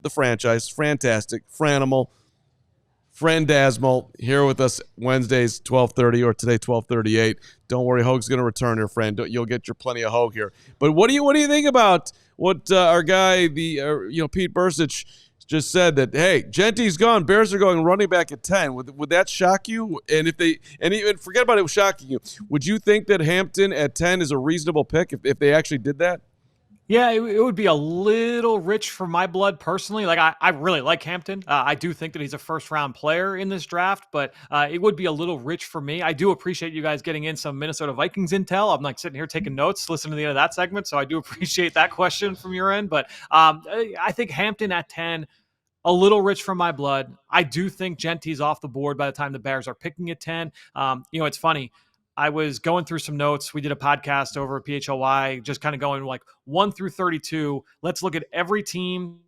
the franchise, fantastic, Franimal, Frandasmal, here with us Wednesdays 12:30 or today 12:38. Don't worry, Hoag's going to return here, friend. You'll get your plenty of Hoag here. But what do you think about what our guy, Pete Bursich, just said that, hey, Genty's gone, Bears are going running back at 10. Would that shock you? And even forget about it shocking you. Would you think that Hampton at 10 is a reasonable pick if they actually did that? Yeah, it would be a little rich for my blood personally. Like I really like Hampton. I do think that he's a first-round player in this draft, but it would be a little rich for me. I do appreciate you guys getting in some Minnesota Vikings intel. I'm like sitting here taking notes, listening to the end of that segment, so I do appreciate that question from your end. But I think Hampton at 10, a little rich from my blood. I do think Genty's off the board by the time the Bears are picking at 10. It's funny. I was going through some notes. We did a podcast over at PHLY, just kind of going like 1 through 32. Let's look at every team,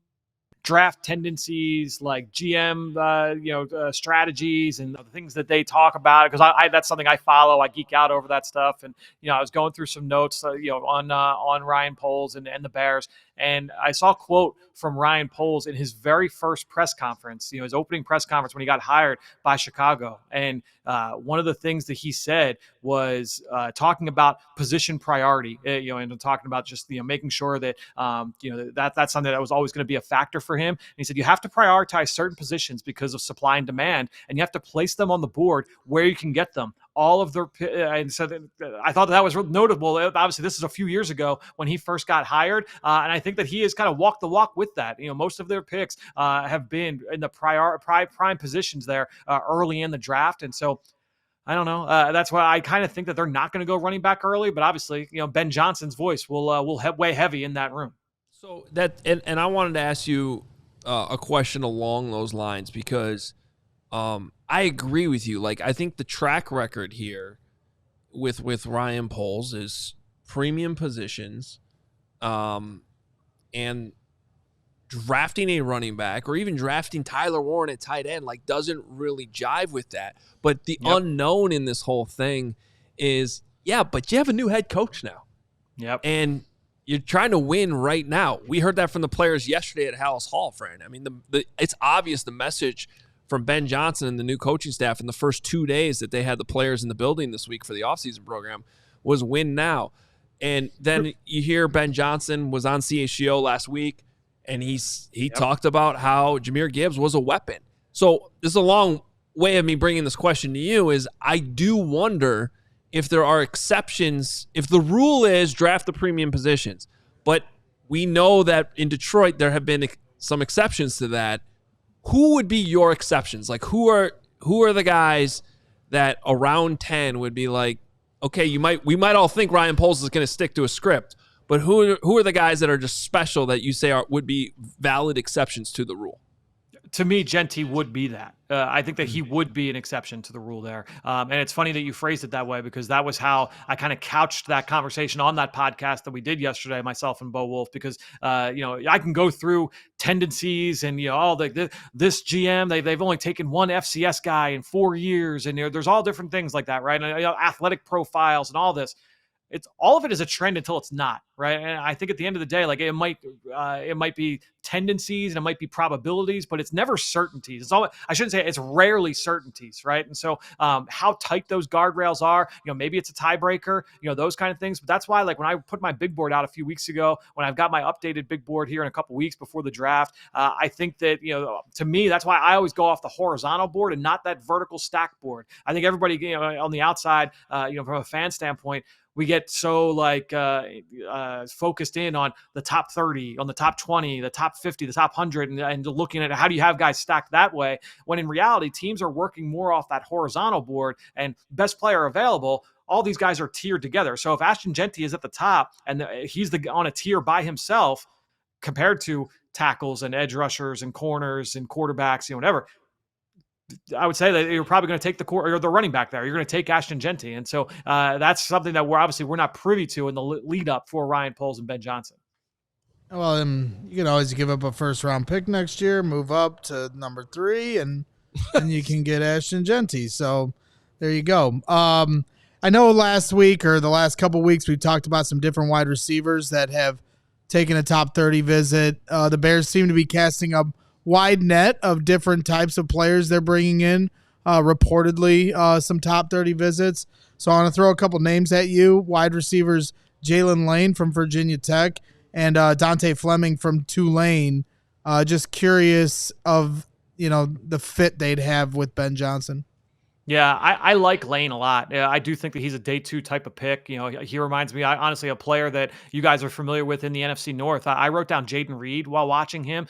draft tendencies, like GM, strategies and the things that they talk about. Because I that's something I follow. I geek out over that stuff. And I was going through some notes, on Ryan Poles and the Bears. And I saw a quote from Ryan Poles in his very first press conference, his opening press conference when he got hired by Chicago. And one of the things that he said was talking about position priority, and talking about just, making sure that, that's something that was always going to be a factor for him. And he said, you have to prioritize certain positions because of supply and demand, and you have to place them on the board where you can get them. All of their, and so I thought that was notable. Obviously, this is a few years ago when he first got hired, and I think that he has kind of walked the walk with that. Most of their picks have been in the prime positions there early in the draft, and so I don't know. That's why I kind of think that they're not going to go running back early. But obviously, Ben Johnson's voice will weigh heavy in that room. So that, and I wanted to ask you a question along those lines because. I agree with you. Like, I think the track record here with Ryan Poles is premium positions, and drafting a running back or even drafting Tyler Warren at tight end, like, doesn't really jive with that. But the unknown in this whole thing is, but you have a new head coach now. Yep. And you're trying to win right now. We heard that from the players yesterday at Hallis Hall, Fran. I mean, it's obvious the message from Ben Johnson and the new coaching staff in the first 2 days that they had the players in the building this week for the offseason program was win now. And then you hear Ben Johnson was on CHGO last week, and he talked about how Jahmyr Gibbs was a weapon. So this is a long way of me bringing this question to you is I do wonder if there are exceptions, if the rule is draft the premium positions. But we know that in Detroit there have been some exceptions to that. Who would be your exceptions? Like, who are the guys that around 10 would be like, okay, we might all think Ryan Poles is going to stick to a script, but who are the guys that are just special that you say would be valid exceptions to the rule? To me, Genty would be that. I think that he would be an exception to the rule there. And it's funny that you phrased it that way because that was how I kind of couched that conversation on that podcast that we did yesterday, myself and Bo Wolf, because, I can go through tendencies and, this GM, they've only taken one FCS guy in 4 years. And there's all different things like that, right? And, athletic profiles and all this. It's all of it is a trend until it's not, right? And I think at the end of the day, like it might be tendencies and it might be probabilities, but it's never certainties. I shouldn't say it's rarely certainties, right? And so how tight those guardrails are, maybe it's a tiebreaker, those kind of things. But that's why, like when I put my big board out a few weeks ago, when I've got my updated big board here in a couple weeks before the draft, I think that to me that's why I always go off the horizontal board and not that vertical stack board. I think everybody on the outside, from a fan standpoint, we get so focused in on the top 30, on the top 20, the top 50, the top 100, and looking at how do you have guys stacked that way, when in reality, teams are working more off that horizontal board and best player available. All these guys are tiered together. So if Ashton Genty is at the top and he's on a tier by himself compared to tackles and edge rushers and corners and quarterbacks, whatever, I would say that you're probably going to take the running back there. You're going to take Ashton Genty. And so that's something that we're not privy to in the lead up for Ryan Poles and Ben Johnson. Well, you can always give up a first round pick next year, move up to number 3, and you can get Ashton Genty. So there you go. I know last week or the last couple weeks, we talked about some different wide receivers that have taking a top 30 visit. The Bears seem to be casting a wide net of different types of players they're bringing in. Reportedly, some top 30 visits. So I want to throw a couple names at you. Wide receivers Jalen Lane from Virginia Tech and Dante Fleming from Tulane. Just curious of, the fit they'd have with Ben Johnson. Yeah, I like Lane a lot. I do think that he's a day 2 type of pick. He reminds me, honestly, a player that you guys are familiar with in the NFC North. I wrote down Jaden Reed while watching him.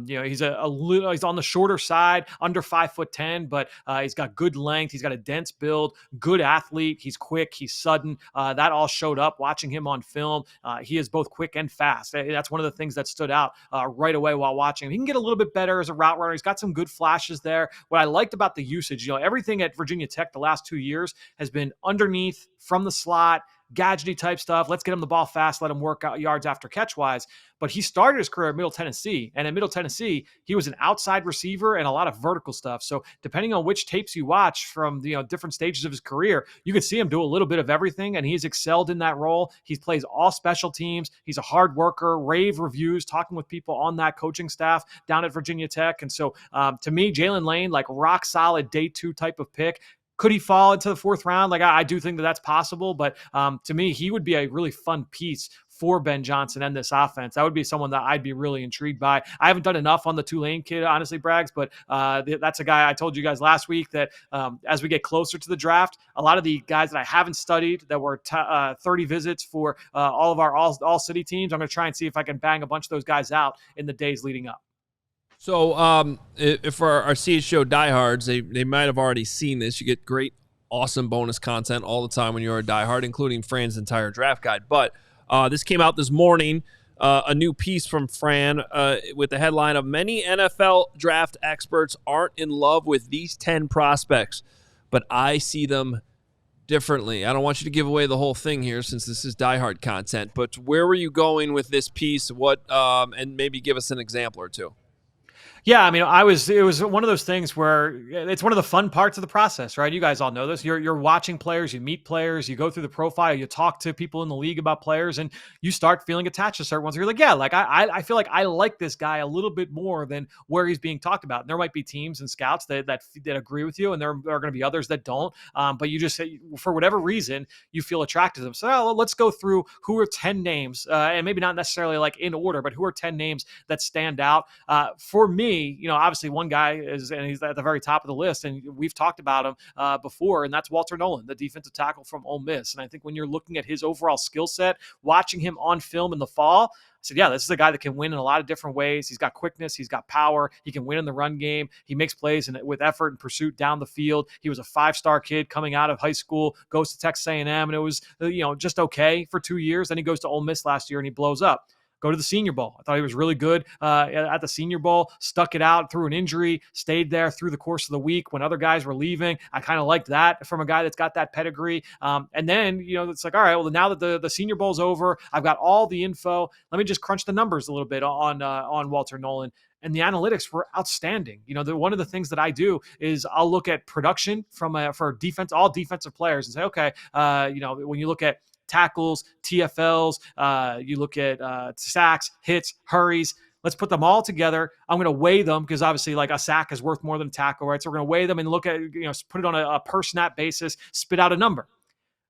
He's a little, he's on the shorter side, under 5'10", but he's got good length. He's got a dense build, good athlete. He's quick. He's sudden. That all showed up watching him on film. He is both quick and fast. That's one of the things that stood out right away while watching him. He can get a little bit better as a route runner. He's got some good flashes there. What I liked about the usage, everything at Virginia Tech the last 2 years has been underneath, from the slot, gadgety type stuff. Let's get him the ball fast, let him work out yards after catch wise. But he started his career at Middle Tennessee, and at Middle Tennessee, he was an outside receiver and a lot of vertical stuff. So depending on which tapes you watch from different stages of his career, you could see him do a little bit of everything, and he's excelled in that role. He plays all special teams. He's a hard worker, rave reviews, talking with people on that coaching staff down at Virginia Tech. And so to me, Jalen Lane, like rock solid day 2 type of pick. Could he fall into the 4th round? Like I do think that that's possible, but to me, he would be a really fun piece for Ben Johnson and this offense. That would be someone that I'd be really intrigued by. I haven't done enough on the Tulane kid, honestly, Braggs, but that's a guy I told you guys last week that as we get closer to the draft, a lot of the guys that I haven't studied that were 30 visits for all of our all-city teams, I'm going to try and see if I can bang a bunch of those guys out in the days leading up. So if for our CHGO diehards, they might have already seen this. You get great, awesome bonus content all the time when you're a diehard, including Fran's entire draft guide. But this came out this morning, a new piece from Fran with the headline of many NFL draft experts aren't in love with these 10 prospects, but I see them differently. I don't want you to give away the whole thing here since this is diehard content, but where were you going with this piece? What and maybe give us an example or two. Yeah, I mean, it was one of those things where it's one of the fun parts of the process, right? You guys all know this. You're watching players, you meet players, you go through the profile, you talk to people in the league about players, and you start feeling attached to certain ones. You're like, yeah, like I feel like I like this guy a little bit more than where he's being talked about. And there might be teams and scouts that agree with you, and there are going to be others that don't. But you just, for whatever reason, you feel attracted to them. So let's go through who are 10 names, and maybe not necessarily like in order, but who are 10 names that stand out. For me, obviously one guy is, and he's at the very top of the list, and we've talked about him before, and that's Walter Nolan, the defensive tackle from Ole Miss. And I think when you're looking at his overall skill set, watching him on film in the fall, I said, yeah, this is a guy that can win in a lot of different ways. He's got quickness. He's got power. He can win in the run game. He makes plays with effort and pursuit down the field. He was a 5-star kid coming out of high school, goes to Texas A&M, and it was just okay for 2 years. Then he goes to Ole Miss last year, and he blows up. Go to the Senior Bowl. I thought he was really good at the Senior Bowl, stuck it out through an injury, stayed there through the course of the week when other guys were leaving. I kind of liked that from a guy that's got that pedigree. And then, it's like, all right, well, now that the Senior Bowl's over, I've got all the info. Let me just crunch the numbers a little bit on Walter Nolan. And the analytics were outstanding. One of the things that I do is I'll look at production for defense, all defensive players, and say, okay, when you look at tackles, TFLs, you look at sacks, hits, hurries. Let's put them all together. I'm going to weigh them because obviously like a sack is worth more than a tackle, right? So we're going to weigh them and look at, put it on a per snap basis, spit out a number.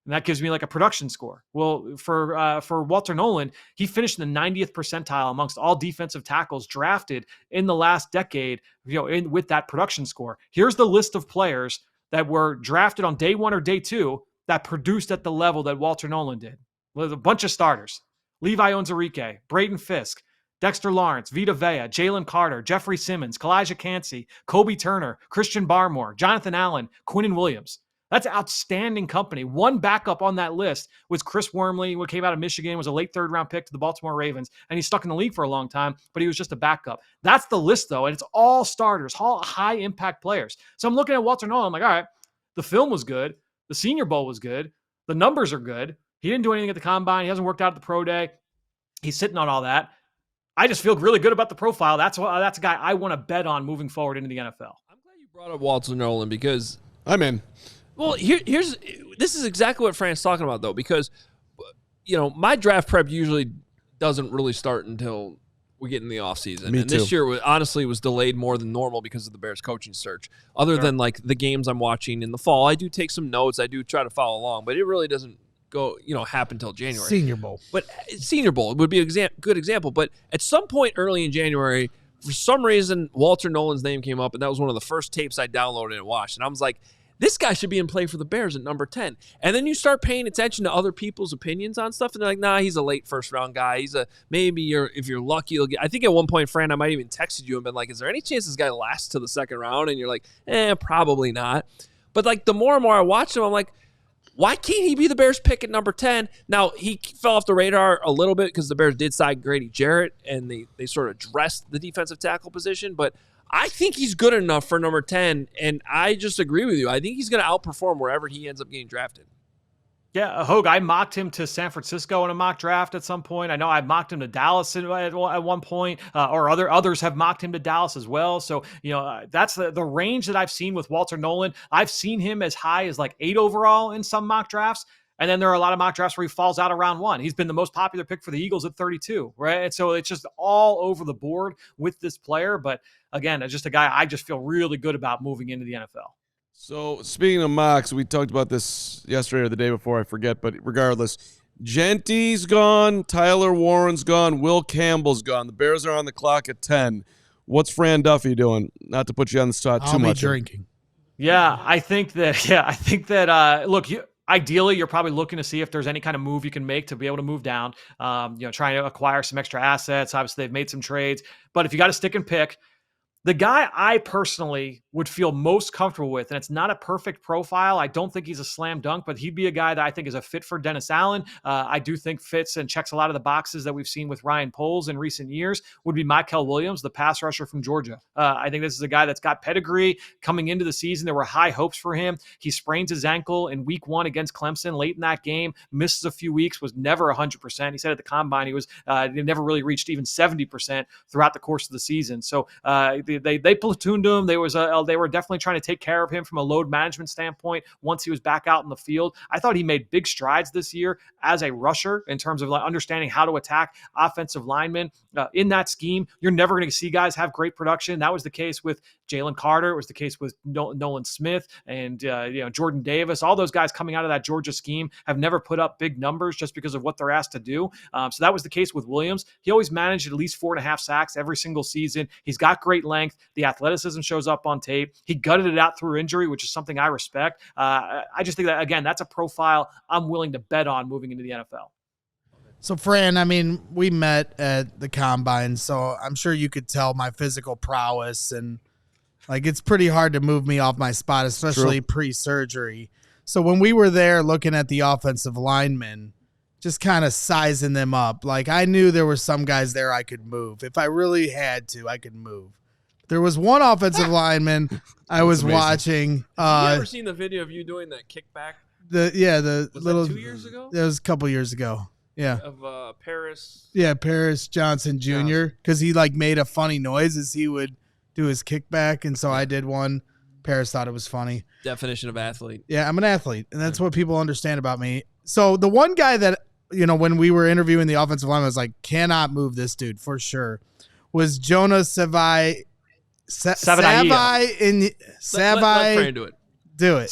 And that gives me like a production score. Well, for Walter Nolan, he finished in the 90th percentile amongst all defensive tackles drafted in the last decade, with that production score. Here's the list of players that were drafted on day 1 or day 2 that produced at the level that Walter Nolan did. There's a bunch of starters. Levi Onwuzurike, Braden Fisk, Dexter Lawrence, Vita Vea, Jalen Carter, Jeffrey Simmons, Kalijah Cansey, Kobe Turner, Christian Barmore, Jonathan Allen, Quinnen Williams. That's outstanding company. One backup on that list was Chris Wormley, who came out of Michigan, was a late 3rd-round pick to the Baltimore Ravens, and he's stuck in the league for a long time, but he was just a backup. That's the list, though, and it's all starters, all high-impact players. So I'm looking at Walter Nolan, I'm like, all right, the film was good. The Senior Bowl was good. The numbers are good. He didn't do anything at the combine. He hasn't worked out at the pro day. He's sitting on all that. I just feel really good about the profile. That's a guy I want to bet on moving forward into the NFL. I'm glad you brought up Walter Nolan because I'm in. Well, this is exactly what Fran's talking about though, because my draft prep usually doesn't really start until we get in the offseason. Me and too. This year, honestly, was delayed more than normal because of the Bears coaching search. Other than like the games I'm watching in the fall, I do take some notes. I do try to follow along, but it really doesn't go, happen till January. Senior Bowl. But Senior Bowl would be a good example. But at some point early in January, for some reason, Walter Nolan's name came up, and that was one of the first tapes I downloaded and watched. And I was like, this guy should be in play for the Bears at number 10. And then you start paying attention to other people's opinions on stuff, and they're like, nah, he's a late first-round guy. If you're lucky, you'll get. I think at one point, Fran, I might even texted you and been like, is there any chance this guy lasts to the second round? And you're like, probably not. But like the more and more I watch him, I'm like, why can't he be the Bears pick at number 10? Now, he fell off the radar a little bit because the Bears did sign Grady Jarrett, and they sort of dressed the defensive tackle position, but I think he's good enough for number 10, and I just agree with you. I think he's going to outperform wherever he ends up getting drafted. Yeah, Hogue, I mocked him to San Francisco in a mock draft at some point. I know I mocked him to Dallas at one point, or others have mocked him to Dallas as well. So, that's the range that I've seen with Walter Nolan. I've seen him as high as like 8 overall in some mock drafts. And then there are a lot of mock drafts where he falls out around 1. He's been the most popular pick for the Eagles at 32, right? And so it's just all over the board with this player. But again, it's just a guy I just feel really good about moving into the NFL. So speaking of mocks, we talked about this yesterday or the day before, I forget, but regardless, Genty's gone, Tyler Warren's gone, Will Campbell's gone. The Bears are on the clock at 10. What's Fran Duffy doing? Not to put you on the spot too much. I'll be drinking. Yeah, I think that, look, ideally, you're probably looking to see if there's any kind of move you can make to be able to move down, trying to acquire some extra assets. Obviously, they've made some trades. But if you got to stick and pick, the guy I personally would feel most comfortable with, and it's not a perfect profile. I don't think he's a slam dunk, but he'd be a guy that I think is a fit for Dennis Allen. I do think fits and checks a lot of the boxes that we've seen with Ryan Poles in recent years, would be Mykel Williams, the pass rusher from Georgia. I think this is a guy that's got pedigree. Coming into the season, there were high hopes for him. He sprains his ankle in week 1 against Clemson late in that game, misses a few weeks, was never 100%. He said at the combine he never really reached even 70% throughout the course of the season. So they platooned him. They were definitely trying to take care of him from a load management standpoint once he was back out in the field. I thought he made big strides this year as a rusher in terms of understanding how to attack offensive linemen. In that scheme, you're never going to see guys have great production. That was the case with Jalen Carter. It was the case with Nolan Smith and Jordan Davis. All those guys coming out of that Georgia scheme have never put up big numbers just because of what they're asked to do. So that was the case with Williams. He always managed at least 4.5 sacks every single season. He's got great length. The athleticism shows up on tape. He gutted it out through injury, which is something I respect. I just think that, again, that's a profile I'm willing to bet on moving into the NFL. So, Fran, I mean, we met at the combine, so I'm sure you could tell my physical prowess, and like it's pretty hard to move me off my spot, especially pre-surgery. So when we were there looking at the offensive linemen, just kind of sizing them up, like I knew there were some guys there I could move. If I really had to, I could move. There was one offensive lineman I was watching. Have you ever seen the video of you doing that kickback? Was that 2 years ago? It was a couple years ago. Yeah. Of Paris. Yeah, Paris Johnson Jr. Because he like made a funny noise as he would do his kickback, and so I did one. Paris thought it was funny. Definition of athlete. Yeah, I'm an athlete, and that's what people understand about me. So the one guy that, when we were interviewing the offensive line, I was like, cannot move this dude for sure, was Jonah Savai. Let Fran do it. Do it.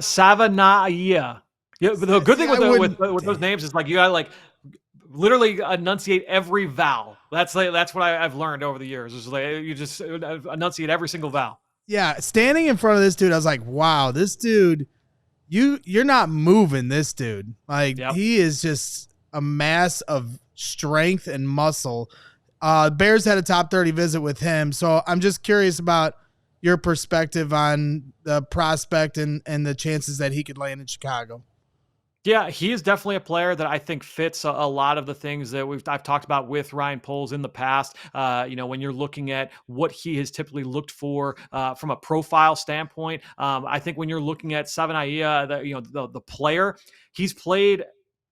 Savanaya. Yeah, but the good thing with those names is like you gotta like literally enunciate every vowel. That's what I've learned over the years. Is like you just enunciate every single vowel. Yeah, standing in front of this dude, I was like, wow, this dude, you're not moving this dude. Like He is just a mass of strength and muscle. Bears had a top 30 visit with him, so I'm just curious about your perspective on the prospect and the chances that he could land in Chicago. Yeah, he is definitely a player that I think fits a lot of the things that I've talked about with Ryan Poles in the past. When you're looking at what he has typically looked for from a profile standpoint, I think when you're looking at Savanaya, the player, he's played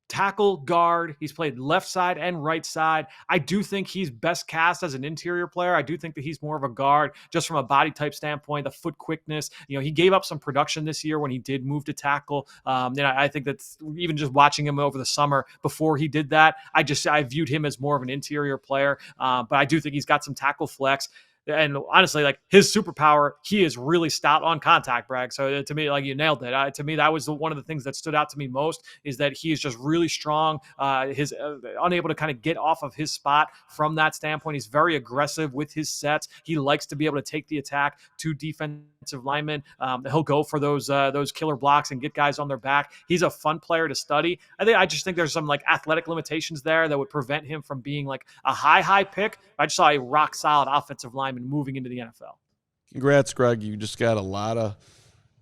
tackle, guard. He's played left side and right side. I do think he's best cast as an interior player. I do think that he's more of a guard just from a body type standpoint, the foot quickness. He gave up some production this year when he did move to tackle. I think that's even just watching him over the summer before he did that, I viewed him as more of an interior player. But I do think he's got some tackle flex. And honestly, like his superpower, he is really stout on contact, Bragg. So to me, like you nailed it. To me, that was one of the things that stood out to me most is that he is just really strong. His unable to kind of get off of his spot from that standpoint. He's very aggressive with his sets. He likes to be able to take the attack to defensive linemen. He'll go for those killer blocks and get guys on their back. He's a fun player to study. I just think there's some like athletic limitations there that would prevent him from being like a high pick. I just saw a rock solid offensive lineman moving into the NFL. Congrats, Greg. You just got a lot of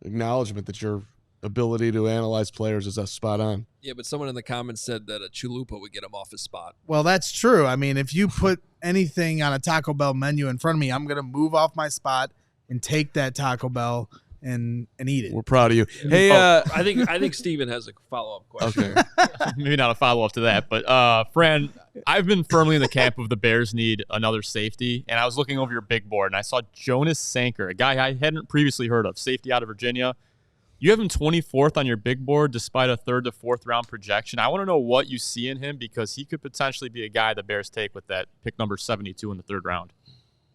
acknowledgement that your ability to analyze players is spot on. Yeah, but someone in the comments said that a Chalupa would get him off his spot. Well, that's true. I mean, if you put anything on a Taco Bell menu in front of me, I'm going to move off my spot and take that Taco Bell and eat it. We're proud of you. Hey, I think Steven has a follow-up question. Okay. Maybe not a follow-up to that, but Fran, I've been firmly in the camp of the Bears need another safety, and I was looking over your big board, and I saw Jonas Sanker, a guy I hadn't previously heard of, safety out of Virginia. You have him 24th on your big board despite a 3rd to 4th round projection. I want to know what you see in him because he could potentially be a guy the Bears take with that pick number 72 in the 3rd round.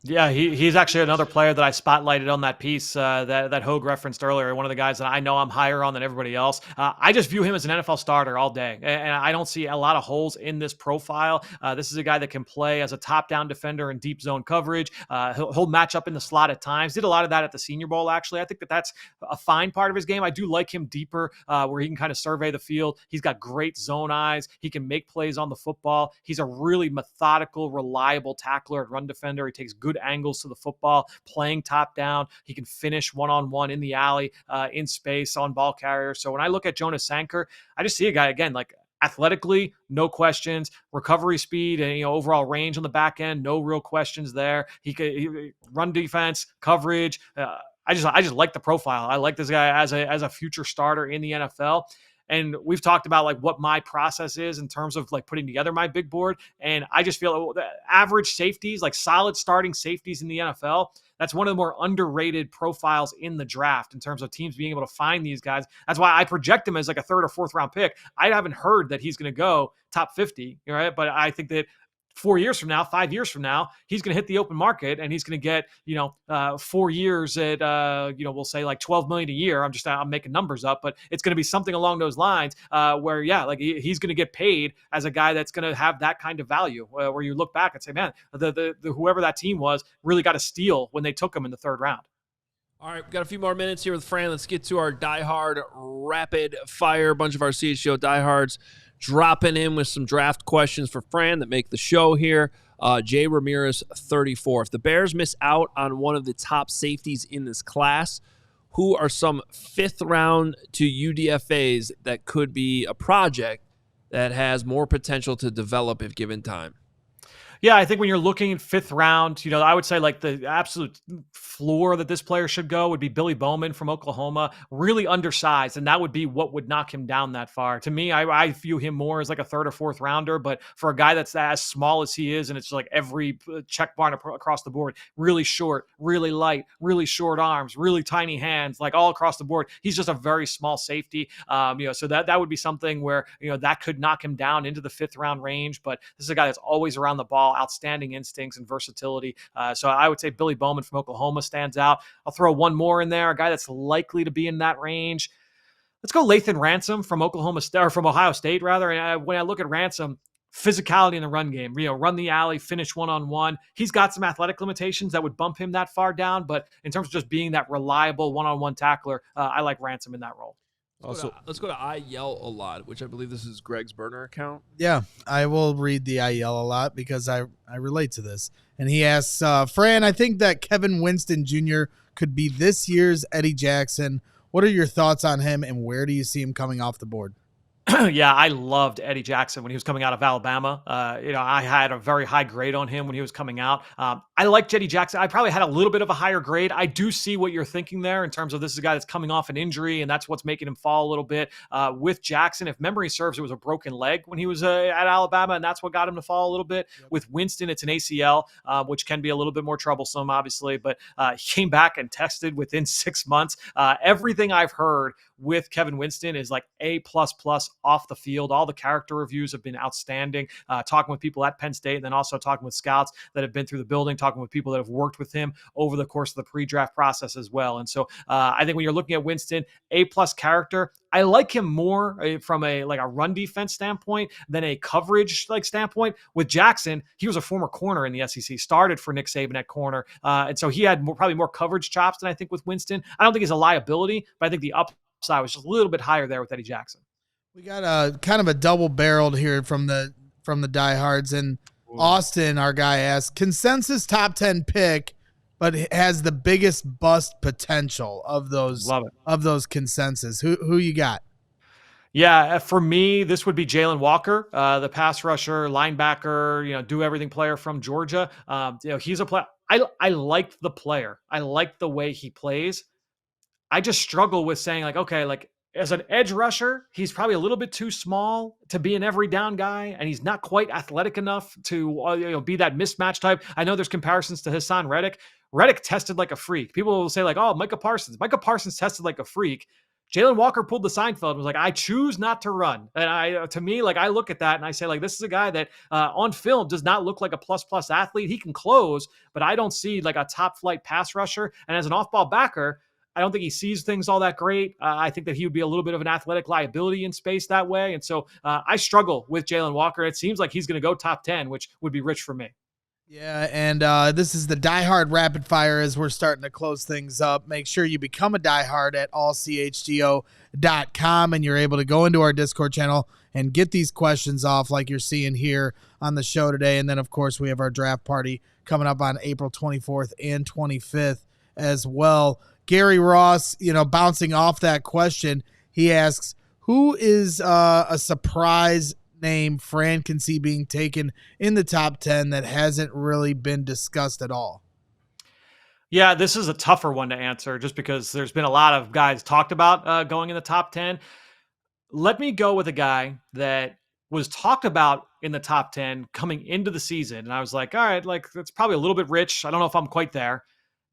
Yeah, he's actually another player that I spotlighted on that piece that Hogue referenced earlier. One of the guys that I know I'm higher on than everybody else. I just view him as an NFL starter all day, and I don't see a lot of holes in this profile. This is a guy that can play as a top-down defender in deep zone coverage. He'll match up in the slot at times. Did a lot of that at the Senior Bowl, actually. I think that's a fine part of his game. I do like him deeper where he can kind of survey the field. He's got great zone eyes. He can make plays on the football. He's a really methodical, reliable tackler and run defender. He takes good angles to the football, playing top down. He can finish one-on-one in the alley, in space on ball carriers. So when I look at Jonas Sanker, I just see a guy, again, like athletically, no questions, recovery speed and overall range on the back end, no real questions there. He run defense, coverage. I just like the profile. I like this guy as a future starter in the NFL. And we've talked about like what my process is in terms of like putting together my big board. And I just feel the average safeties, like solid starting safeties in the NFL, that's one of the more underrated profiles in the draft in terms of teams being able to find these guys. That's why I project him as like a 3rd or 4th round pick. I haven't heard that he's going to go top 50, right? But I think that 4 years from now, 5 years from now, he's going to hit the open market and he's going to get, 4 years at, we'll say like $12 million a year. I'm making numbers up, but it's going to be something along those lines where, like he's going to get paid as a guy that's going to have that kind of value where you look back and say, man, the whoever that team was really got a steal when they took him in the 3rd round. All right, we've got a few more minutes here with Fran. Let's get to our diehard rapid fire. A bunch of our CHGO diehards dropping in with some draft questions for Fran that make the show here. Jay Ramirez, 34. If the Bears miss out on one of the top safeties in this class, who are some 5th round to UDFAs that could be a project that has more potential to develop if given time? Yeah, I think when you're looking at 5th round, I would say like the absolute floor that this player should go would be Billy Bowman from Oklahoma, really undersized, and that would be what would knock him down that far. To me, I view him more as like a 3rd or 4th rounder, but for a guy that's as small as he is, and it's like every check mark across the board, really short, really light, really short arms, really tiny hands, like all across the board, he's just a very small safety. So that would be something where, that could knock him down into the 5th round range, but this is a guy that's always around the ball, outstanding instincts and versatility. So I would say Billy Bowman from Oklahoma stands out. I'll throw one more in there, a guy that's likely to be in that range. Let's go Lathan Ransom from Ohio State, rather. And when I look at Ransom, physicality in the run game, run the alley, finish one-on-one. He's got some athletic limitations that would bump him that far down, but in terms of just being that reliable one-on-one tackler, I like Ransom in that role. Let's go to I Yell a Lot, which I believe this is Greg's burner account. Yeah, I will read the I Yell a Lot because I relate to this. And he asks, Fran, I think that Kevin Winston Jr. could be this year's Eddie Jackson. What are your thoughts on him, and where do you see him coming off the board? Yeah, I loved Eddie Jackson when he was coming out of Alabama. I had a very high grade on him when he was coming out. I like Eddie Jackson. I probably had a little bit of a higher grade. I do see what you're thinking there in terms of this is a guy that's coming off an injury, and that's what's making him fall a little bit. With Jackson, if memory serves, it was a broken leg when he was at Alabama, and that's what got him to fall a little bit. Yep. With Winston, it's an ACL, which can be a little bit more troublesome, obviously, but he came back and tested within 6 months. Everything I've heard with Kevin Winston is like A++ off the field. All the character reviews have been outstanding. Talking with people at Penn State, and then also talking with scouts that have been through the building, talking with people that have worked with him over the course of the pre-draft process as well. And so I think when you're looking at Winston, A+ character, I like him more from a run defense standpoint than a coverage standpoint. With Jackson, he was a former corner in the SEC, started for Nick Saban at corner. And so he had probably more coverage chops than I think with Winston. I don't think he's a liability, but I think the upside was just a little bit higher there with Eddie Jackson. We got a kind of a double-barreled here from the diehards. And Austin, our guy, asked, consensus top 10 pick, but has the biggest bust potential of those consensus. Who you got? Yeah, for me, this would be Jalen Walker, the pass rusher, linebacker, do everything player from Georgia. He's a player. I like the player. I like the way he plays. I just struggle with saying as an edge rusher, he's probably a little bit too small to be an every down guy, and he's not quite athletic enough to be that mismatch type. I know there's comparisons to Hassan Reddick. Reddick tested like a freak. People will say Micah Parsons. Micah Parsons tested like a freak. Jalen Walker pulled the Seinfeld and was like, I choose not to run. And I look at that and I say, this is a guy that on film does not look like a plus athlete. He can close, but I don't see a top flight pass rusher. And as an off ball backer, I don't think he sees things all that great. I think that he would be a little bit of an athletic liability in space that way. And so I struggle with Jalen Walker. It seems like he's going to go top 10, which would be rich for me. Yeah, and this is the diehard rapid fire as we're starting to close things up. Make sure you become a diehard at allchgo.com, and you're able to go into our Discord channel and get these questions off like you're seeing here on the show today. And then, of course, we have our draft party coming up on April 24th and 25th as well. Gary Ross, bouncing off that question, he asks, who is a surprise name Fran can see being taken in the top 10 that hasn't really been discussed at all? Yeah, this is a tougher one to answer just because there's been a lot of guys talked about going in the top 10. Let me go with a guy that was talked about in the top 10 coming into the season. And I was like, all right, that's probably a little bit rich. I don't know if I'm quite there.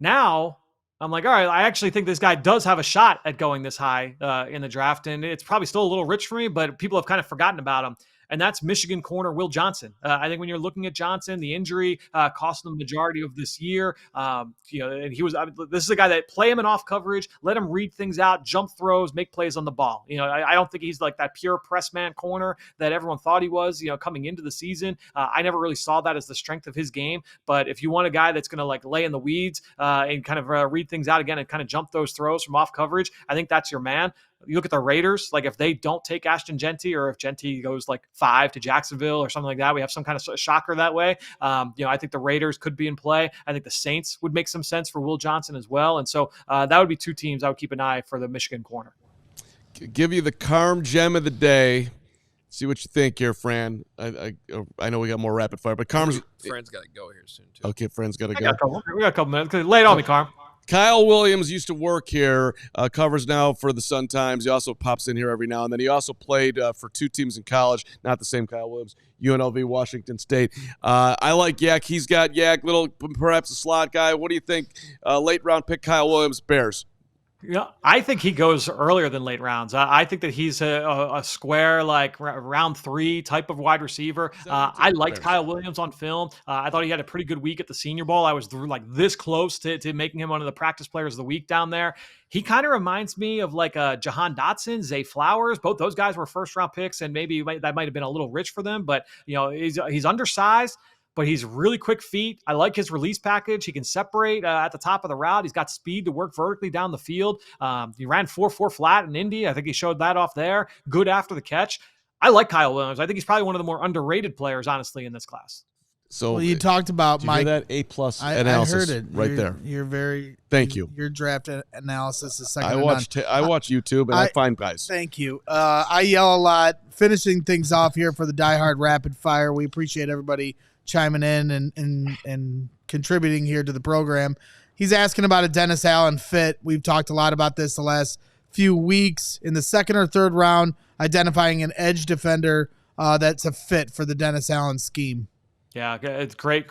Now I'm like, all right, I actually think this guy does have a shot at going this high in the draft. And it's probably still a little rich for me, but people have kind of forgotten about him. And that's Michigan corner Will Johnson. I think when you're looking at Johnson, the injury cost him the majority of this year. And he was. This is a guy that play him in off coverage, let him read things out, jump throws, make plays on the ball. I don't think he's like that pure press man corner that everyone thought he was. Coming into the season, I never really saw that as the strength of his game. But if you want a guy that's going to lay in the weeds and kind of read things out again and kind of jump those throws from off coverage, I think that's your man. You look at the Raiders, if they don't take Ashton Genty, or if Genty goes 5 to Jacksonville or something like that, we have some kind of shocker that way. I think the Raiders could be in play. I think the Saints would make some sense for Will Johnson as well. And so that would be two teams I would keep an eye for the Michigan corner. Give you the Carm gem of the day. See what you think here, Fran. I know we got more rapid fire, but Carm's Fran's got to go here soon too. Okay, Fran's got to go. We got a couple minutes. Lay it on me, Carm. Mykel Williams used to work here, covers now for the Sun-Times. He also pops in here every now and then. He also played for two teams in college, not the same Mykel Williams, UNLV, Washington State. I like Yak. He's got Yak, perhaps a slot guy. What do you think? Late round pick, Mykel Williams, Bears. Yeah, I think he goes earlier than late rounds. I think that he's a square, round 3 type of wide receiver. I liked Mykel Williams on film. I thought he had a pretty good week at the Senior Bowl. I was this close to making him one of the practice players of the week down there. He kind of reminds me of Jahan Dotson, Zay Flowers. Both those guys were first round picks, and maybe that might have been a little rich for them. But he's undersized, but he's really quick feet. I like his release package. He can separate at the top of the route. He's got speed to work vertically down the field. He ran 4.4 flat in Indy. I think he showed that off there. Good after the catch. I like Mykel Williams. I think he's probably one of the more underrated players, honestly, in this class. So Well, you talked about did you hear Mike. that A+ I analysis heard it right there. You're very. Thank you. Your draft analysis is second I to watch YouTube and I find none. guys. Thank you. I yell a lot. Finishing things off here for the Die Hard Rapid Fire. We appreciate everybody chiming in and contributing here to the program. He's asking about a Dennis Allen fit. We've talked a lot about this the last few weeks. In the second or third round, identifying an edge defender that's a fit for the Dennis Allen scheme. Yeah, it's great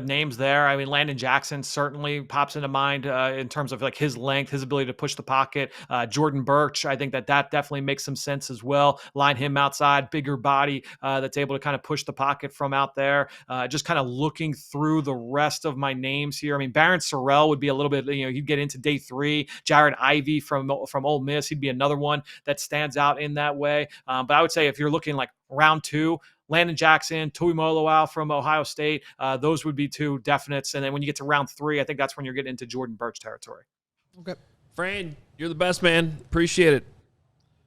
names there. I mean, Landon Jackson certainly pops into mind in terms of like his length, his ability to push the pocket. Jordan Birch, I think that definitely makes some sense as well. Line him outside, bigger body that's able to kind of push the pocket from out there. Just kind of looking through the rest of my names here. I mean, Barron Sorrell would be a little bit, he'd get into day 3. Jared Ivey from Ole Miss, he'd be another one that stands out in that way. But I would say if you're looking like round 2, Landon Jackson, Tui Moloau from Ohio State. Those would be 2 definites. And then when you get to round 3, I think that's when you're getting into Jordan Birch territory. Okay. Fran, you're the best, man. Appreciate it.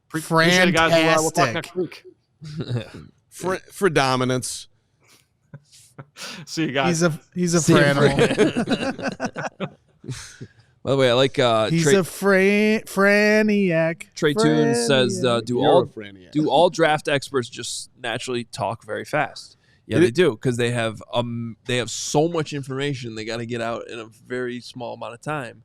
Appreciate it, guys. We'll talk next week. For dominance. See you guys. He's a Franimal. By the way, I like he's a Franiac. Trey Toon says, Franiac. do all draft experts just naturally talk very fast? Yeah, they do, because they have so much information they got to get out in a very small amount of time.